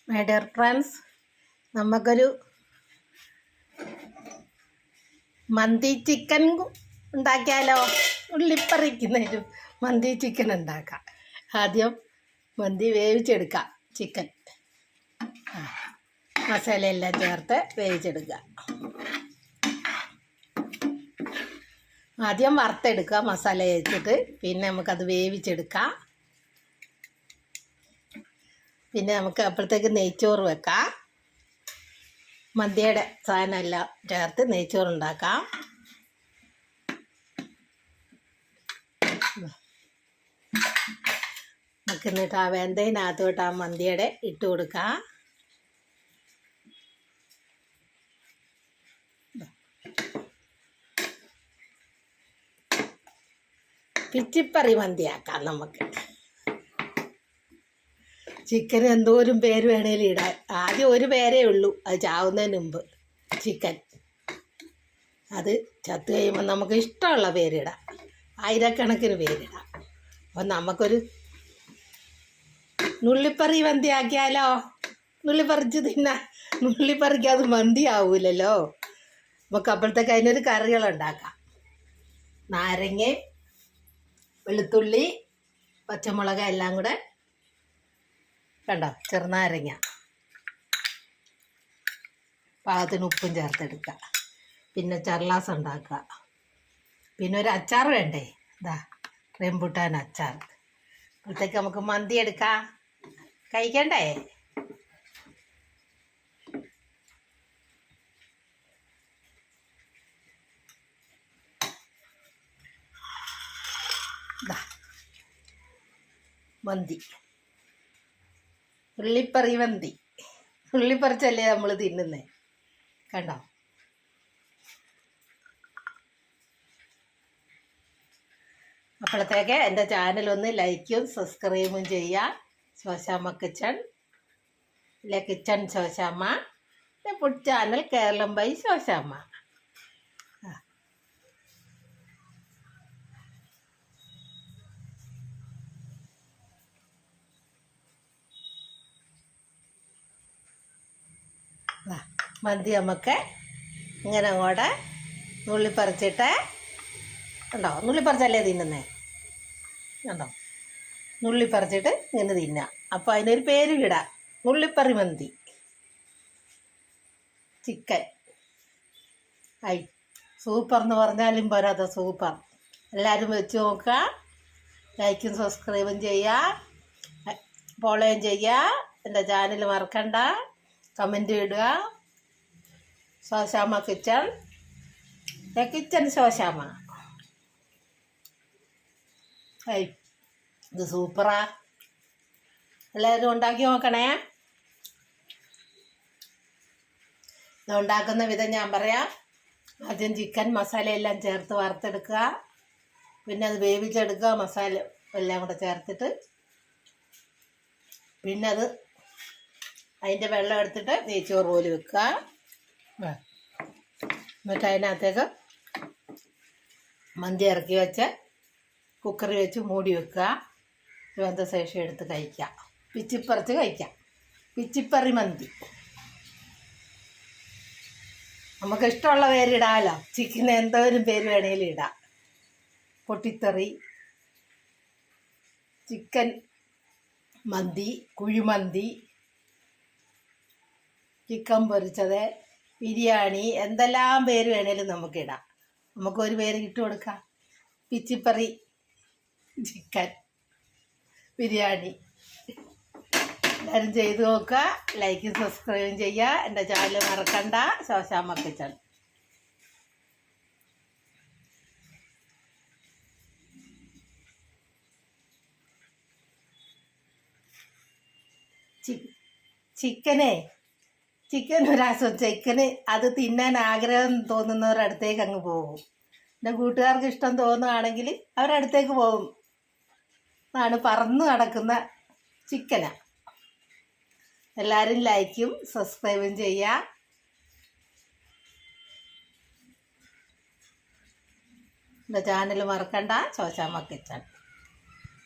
My dear friends, നമുക്കൊരു മന്തി chicken ഉണ്ടാക്കിയാലോ? ഉള്ളിപ്പറിക്കുന്നൊരു മന്തി chicken ഉണ്ടാക്കാം. ആദ്യം മന്തി വേവിച്ചെടുക്കാം. ചിക്കൻ മസാലയെല്ലാം ചേർത്ത് വേവിച്ചെടുക്കുക. ആദ്യം വറുത്തെടുക്കുക മസാല ചേർത്തിട്ട്, പിന്നെ നമുക്കത് വേവിച്ചെടുക്കാം. പിന്നെ നമുക്ക് അപ്പോഴത്തേക്ക് നെയ്ച്ചോറ് വെക്കാം. മന്തിയുടെ സാധനം എല്ലാം ചേർത്ത് നെയ്ച്ചോറ് ഉണ്ടാക്കാം. നമുക്ക് എന്നിട്ട് ആ വെന്തതിനകത്തോട്ട് ആ മന്തിയുടെ ഇട്ട് കൊടുക്കാം. പിച്ചിപ്പറി മന്തിയാക്കാം. നമുക്ക് ചിക്കന് എന്തോരം പേര് വേണേലും ഇടാൻ. ആദ്യം ഒരു പേരേ ഉള്ളൂ, അത് ചാവുന്നതിന് മുമ്പ് ചിക്കൻ. അത് ചത്ത് കഴിയുമ്പോൾ നമുക്ക് ഇഷ്ടമുള്ള പേരിടാം. ആയിരക്കണക്കിന് പേരിടാം. അപ്പം നമുക്കൊരു നുള്ളിപ്പറി മന്തി ആക്കിയാലോ? നുള്ളിപ്പറിച്ച് തിന്നാൻ. നുള്ളിപ്പറിക്ക് അത് മന്തി ആവൂലല്ലോ. നമുക്ക് അപ്പോഴത്തേക്ക് അതിനൊരു കറികളുണ്ടാക്കാം. നാരങ്ങ, വെളുത്തുള്ളി, പച്ചമുളക് എല്ലാം കൂടെ കണ്ടോ, ചെറുനാരങ്ങ, പാകത്തിന് ഉപ്പും ചേർത്തെടുക്കുക. പിന്നെ ചർലാസ് ഉണ്ടാക്കുക. പിന്നെ ഒരു അച്ചാർ വേണ്ടേ? ഇതാ റംബൂട്ടാൻ അച്ചാർ. അപ്പോഴത്തേക്ക് നമുക്ക് മന്തി എടുക്കാം. കഴിക്കണ്ടേ? മന്തി, ഉള്ളിപ്പറി മന്തി. ഉള്ളിപ്പറിച്ചല്ലേ നമ്മൾ തിന്നുന്നേ. കണ്ടോ? അപ്പോഴത്തേക്ക് എൻ്റെ ചാനലൊന്ന് ലൈക്കും സബ്സ്ക്രൈബും ചെയ്യുക. ശോശാമ്മ കിച്ചൺ, ഇല്ല kitchen Shoshamma, food channel Keralam by Shoshamma. മന്തി നമുക്ക് ഇങ്ങനെ അങ്ങോട്ട് നുള്ളിപ്പറിച്ചിട്ട്, ഉണ്ടോ? നുള്ളിപ്പറിച്ചല്ലേ തിന്നുന്നേ? കണ്ടോ? നുള്ളിപ്പറിച്ചിട്ട് ഇങ്ങനെ തിന്നാം. അപ്പോൾ അതിനൊരു പേര് ഇടാം, നുള്ളിപ്പറി മന്തി ചിക്കൻ. ഐ സൂപ്പർ എന്ന് പറഞ്ഞാലും പോരാതെ സൂപ്പർ. എല്ലാവരും വെച്ച് നോക്കുക. ലൈക്കും സബ്സ്ക്രൈബും ചെയ്യുക, ഫോളോയും ചെയ്യുക. എൻ്റെ ചാനൽ മറക്കണ്ട. കമൻറ്റ് ഇടുക. Shoshamma kitchen, kitchen Shoshamma. I ഇത് സൂപ്പറാ. എല്ലാവരും ഉണ്ടാക്കി നോക്കണേ. ഇത് ഉണ്ടാക്കുന്ന വിധം ഞാൻ പറയാം. ആദ്യം ചിക്കൻ മസാലയെല്ലാം ചേർത്ത് വറുത്തെടുക്കുക. പിന്നെ അത് വേവിച്ചെടുക്കുക. മസാല എല്ലാം കൂടെ ചേർത്തിട്ട് പിന്നെ അത് അതിൻ്റെ വെള്ളം എടുത്തിട്ട് നെയ്ച്ചോറ് പോലെ വെക്കുക. എന്നിട്ട് അതിനകത്തേക്ക് മന്തി ഇറക്കി വെച്ച് കുക്കറിൽ വെച്ച് മൂടി വെക്കുക. വെന്ത ശേഷം എടുത്ത് കഴിക്കാം. പിച്ചിപ്പറിച്ച് കഴിക്കാം. പിച്ചിപ്പറി മന്തി. നമുക്ക് ഇഷ്ടമുള്ള പേരിടാമല്ലോ. ചിക്കന് എന്തോരം പേര് വേണേലും ഇടാം. പൊട്ടിത്തെറി, ചിക്കൻ മന്തി, കുഴിമന്തി, ചിക്കൻ പൊരിച്ചത്, ബിരിയാണി, എന്തെല്ലാം പേര് വേണേലും നമുക്കിടാം. നമുക്കൊരു പേര് ഇട്ട് കൊടുക്കാം. പിച്ചിപ്പറി ചിക്കൻ ബിരിയാണി. എല്ലാവരും ചെയ്ത് നോക്കുക. ലൈക്കും സബ്സ്ക്രൈബും ചെയ്യുക. എൻ്റെ ചാനൽ മറക്കണ്ട. ശോശാമ്മ കിച്ചൺ. ചിക്കൻ ഒരാസം ചിക്കന് അത് തിന്നാൻ ആഗ്രഹം തോന്നുന്നവരടുത്തേക്ക് അങ്ങ് പോകും. എൻ്റെ കൂട്ടുകാർക്ക് ഇഷ്ടം തോന്നുകയാണെങ്കിൽ അവരടുത്തേക്ക് പോകും. അതാണ് പറന്ന് നടക്കുന്ന ചിക്കനാണ്. എല്ലാവരും ലൈക്കും സബ്സ്ക്രൈബും ചെയ്യുക. എൻ്റെ ചാനൽ മറക്കണ്ട. ശോശാമ്മ കിച്ചൺ.